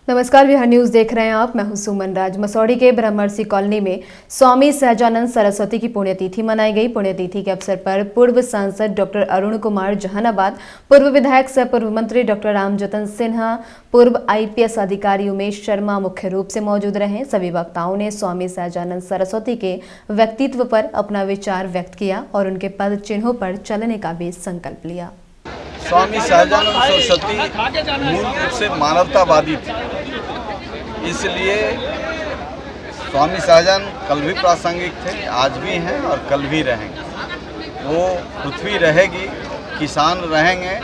नमस्कार, बिहार न्यूज देख रहे हैं आप। मैं हूं सुमन राज। मसौढ़ी के ब्रह्मर्षि कॉलोनी में स्वामी सहजानंद सरस्वती की पुण्यतिथि मनाई गई। पुण्यतिथि के अवसर पर पूर्व सांसद डॉक्टर अरुण कुमार जहानाबाद, पूर्व विधायक सह पूर्व मंत्री डॉक्टर रामजतन सिन्हा, पूर्व IPS अधिकारी उमेश शर्मा मुख्य रूप से मौजूद रहे। सभी वक्ताओं ने स्वामी सहजानंद सरस्वती के व्यक्तित्व पर अपना विचार व्यक्त किया और उनके पद चिन्हों पर चलने का भी संकल्प लिया। स्वामी सहजानंद सरस्वती मूल रूप से मानवतावादी थे, इसलिए स्वामी सहजानंद कल भी प्रासंगिक थे, आज भी हैं और कल भी रहेंगे। वो पृथ्वी रहेगी, किसान रहेंगे,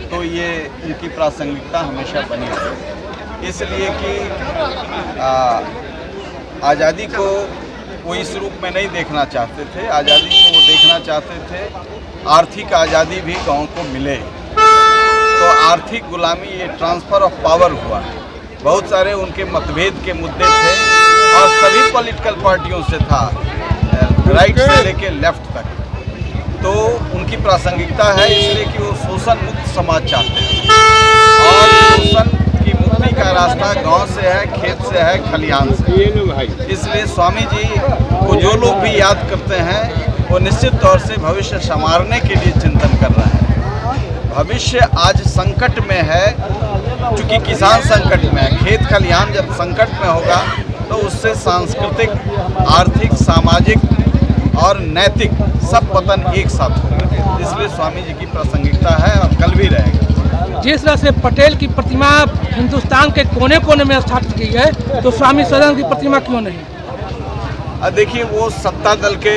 तो ये उनकी प्रासंगिकता हमेशा बनी रहेगी। इसलिए कि आज़ादी को वो इस रूप में नहीं देखना चाहते थे। आज़ादी को वो देखना चाहते थे आर्थिक आज़ादी भी गाँव को मिले। तो आर्थिक गुलामी, ये ट्रांसफ़र ऑफ पावर हुआ। बहुत सारे उनके मतभेद के मुद्दे थे और सभी पॉलिटिकल पार्टियों से था, राइट से लेके लेफ्ट तक। तो उनकी प्रासंगिकता है इसलिए कि वो शोषण मुक्त समाज चाहते हैं और शोषण की मुक्ति का रास्ता गांव से है, खेत से है, खलिहान से। इसलिए स्वामी जी को जो लोग भी याद करते हैं वो निश्चित तौर से भविष्य संवारने के लिए चिंतन कर रहे हैं। भविष्य आज संकट में है, चूँकि किसान संकट में है। खेत खलिहान जब संकट में होगा तो उससे सांस्कृतिक, आर्थिक, सामाजिक और नैतिक सब पतन एक साथ होगा। इसलिए स्वामी जी की प्रासंगिकता है और कल भी रहेगा। जिस तरह से पटेल की प्रतिमा हिंदुस्तान के कोने कोने में स्थापित की है, तो स्वामी सहजानंद की प्रतिमा क्यों नहीं? देखिए, वो सत्ता दल के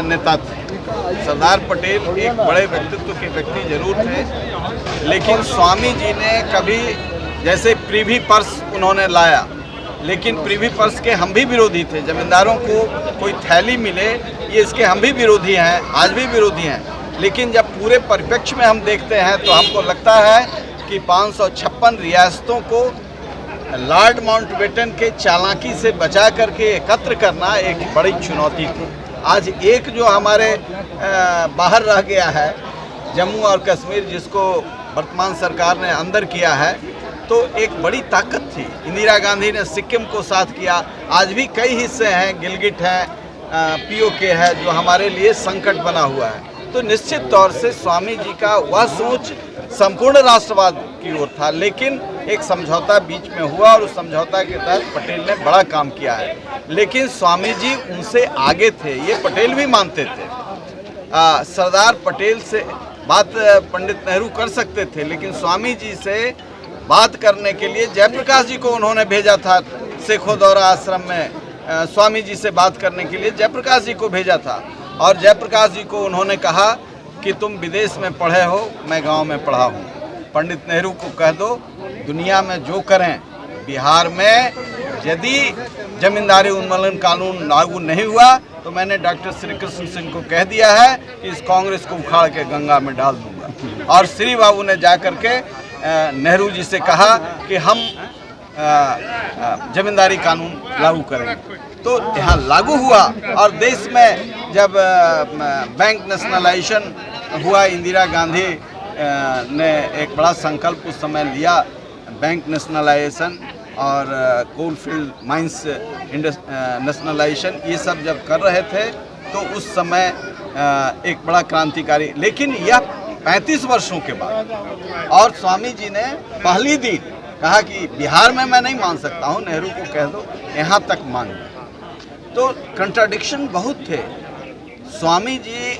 नेता थे। सरदार पटेल एक बड़े व्यक्तित्व के व्यक्ति जरूर थे, लेकिन स्वामी जी ने कभी, जैसे प्रिवी पर्स उन्होंने लाया, लेकिन प्रिवी पर्स के हम भी विरोधी थे। जमींदारों को कोई थैली मिले, ये इसके हम भी विरोधी हैं, आज भी विरोधी हैं। लेकिन जब पूरे परिप्रेक्ष्य में हम देखते हैं तो हमको लगता है कि 556 रियासतों को लॉर्ड माउंटबेटन के चालाकी से बचा करके एकत्र करना एक बड़ी चुनौती थी। आज एक जो हमारे बाहर रह गया है, जम्मू और कश्मीर, जिसको वर्तमान सरकार ने अंदर किया है, तो एक बड़ी ताकत थी। इंदिरा गांधी ने सिक्किम को साथ किया। आज भी कई हिस्से हैं, गिलगिट है, POK है, जो हमारे लिए संकट बना हुआ है। तो निश्चित तौर से स्वामी जी का वह सोच संपूर्ण राष्ट्रवाद की ओर था, लेकिन एक समझौता बीच में हुआ और उस समझौता के तहत पटेल ने बड़ा काम किया है। लेकिन स्वामी जी उनसे आगे थे, ये पटेल भी मानते थे। सरदार पटेल से बात पंडित नेहरू कर सकते थे, लेकिन स्वामी जी से बात करने के लिए जयप्रकाश जी को उन्होंने भेजा था। शेखोदौरा आश्रम में स्वामी जी से बात करने के लिए जयप्रकाश जी को भेजा था और जयप्रकाश जी को उन्होंने कहा कि तुम विदेश में पढ़े हो, मैं गांव में पढ़ा हूँ। पंडित नेहरू को कह दो दुनिया में जो करें, बिहार में यदि जमींदारी उन्मूलन कानून लागू नहीं हुआ तो मैंने डॉक्टर श्री कृष्ण सिंह को कह दिया है कि इस कांग्रेस को उखाड़ के गंगा में डाल दूंगा। और श्री बाबू ने जाकर के नेहरू जी से कहा कि हम जमींदारी कानून लागू करेंगे। तो यहाँ लागू हुआ और देश में जब बैंक नेशनलाइजेशन हुआ, इंदिरा गांधी ने एक बड़ा संकल्प उस समय लिया, बैंक नेशनलाइजेशन और कोलफील्ड माइंस नेशनलाइजेशन, ये सब जब कर रहे थे तो उस समय एक बड़ा क्रांतिकारी। लेकिन यह 35 वर्षों के बाद, और स्वामी जी ने पहली दिन कहा कि बिहार में मैं नहीं मान सकता हूँ, नेहरू को कह दो यहाँ तक मान गए। तो कंट्राडिक्शन बहुत थे। स्वामी जी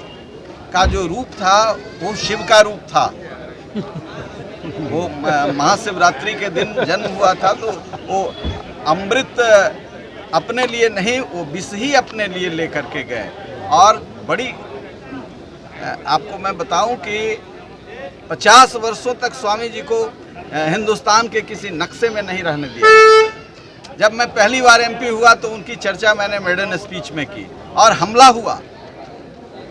का जो रूप था वो शिव का रूप था। वो महाशिवरात्रि के दिन जन्म हुआ था, तो वो अमृत अपने लिए नहीं, वो विष ही अपने लिए लेकर के गए। और बड़ी आपको मैं बताऊं कि 50 वर्षों तक स्वामी जी को हिंदुस्तान के किसी नक्शे में नहीं रहने दिया। जब मैं पहली बार MP हुआ तो उनकी चर्चा मैंने मेडन स्पीच में की और हमला हुआ,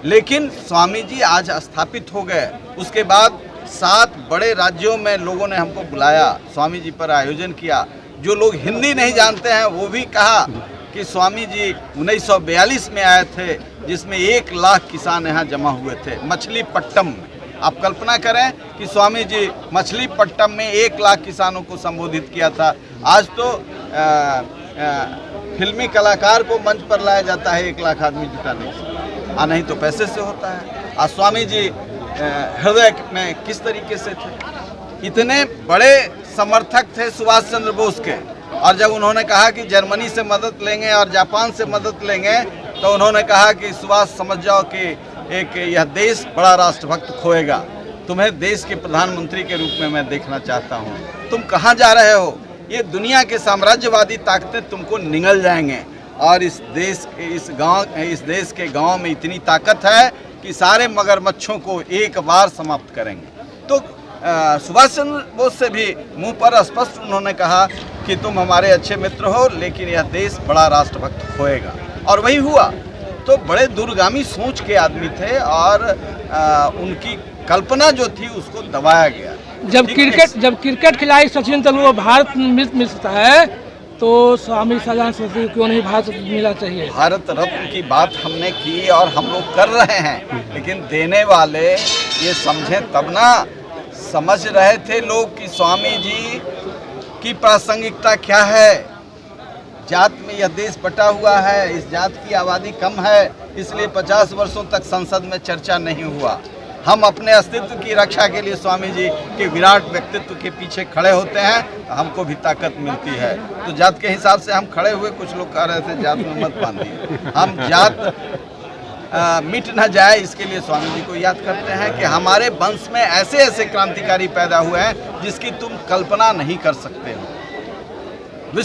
लेकिन स्वामी जी आज स्थापित हो गए। उसके बाद 7 बड़े राज्यों में लोगों ने हमको बुलाया, स्वामी जी पर आयोजन किया। जो लोग हिंदी नहीं जानते हैं वो भी कहा कि स्वामी जी 1942 में आए थे, जिसमें 1 लाख किसान यहाँ जमा हुए थे मछलीपट्टम में। आप कल्पना करें कि स्वामी जी मछलीपट्टनम में 1 लाख किसानों को संबोधित किया था। आज तो फिल्मी कलाकार को मंच पर लाया जाता है 1 लाख आदमी जुटाने से, नहीं तो पैसे से होता है। आज स्वामी जी हृदय में किस तरीके से थे, इतने बड़े समर्थक थे सुभाष चंद्र बोस के, और जब उन्होंने कहा कि जर्मनी से मदद लेंगे और जापान से मदद लेंगे तो उन्होंने कहा कि सुभाष समझ जाओ कि एक यह देश बड़ा राष्ट्रभक्त खोएगा, तुम्हें देश के प्रधानमंत्री के रूप में मैं देखना चाहता हूँ। तुम कहाँ जा रहे हो, ये दुनिया के साम्राज्यवादी ताकतें तुमको निगल जाएंगे, और इस देश के गांव में इतनी ताकत है कि सारे मगरमच्छों को एक बार समाप्त करेंगे। तो सुभाष चंद्र बोस से भी मुंह पर स्पष्ट उन्होंने कहा कि तुम हमारे अच्छे मित्र हो, लेकिन यह देश बड़ा राष्ट्रभक्त खोएगा, और वही हुआ। तो बड़े दूरगामी सोच के आदमी थे, और उनकी कल्पना जो थी उसको दबाया गया। जब क्रिकेट खिलाड़ी सचिन तेंदुलकर भारत मिल सकता है तो स्वामी सदानंद सरस्वती क्यों नहीं भारत मिला चाहिए? भारत रत्न की बात हमने की और हम लोग कर रहे हैं, लेकिन देने वाले ये समझें तब ना। समझ रहे थे लोग कि स्वामी जी की प्रासंगिकता क्या है। जात में यह देश बटा हुआ है, इस जात की आबादी कम है, इसलिए 50 वर्षों तक संसद में चर्चा नहीं हुआ। हम अपने अस्तित्व की रक्षा के लिए स्वामी जी के विराट व्यक्तित्व के पीछे खड़े होते हैं, तो हमको भी ताकत मिलती है। तो जात के हिसाब से हम खड़े हुए, कुछ लोग कह रहे थे जात में मत बांधिए, हम जात मिट न जाए इसके लिए स्वामी जी को याद करते हैं कि हमारे वंश में ऐसे ऐसे क्रांतिकारी पैदा हुए हैं जिसकी तुम कल्पना नहीं कर सकते हो।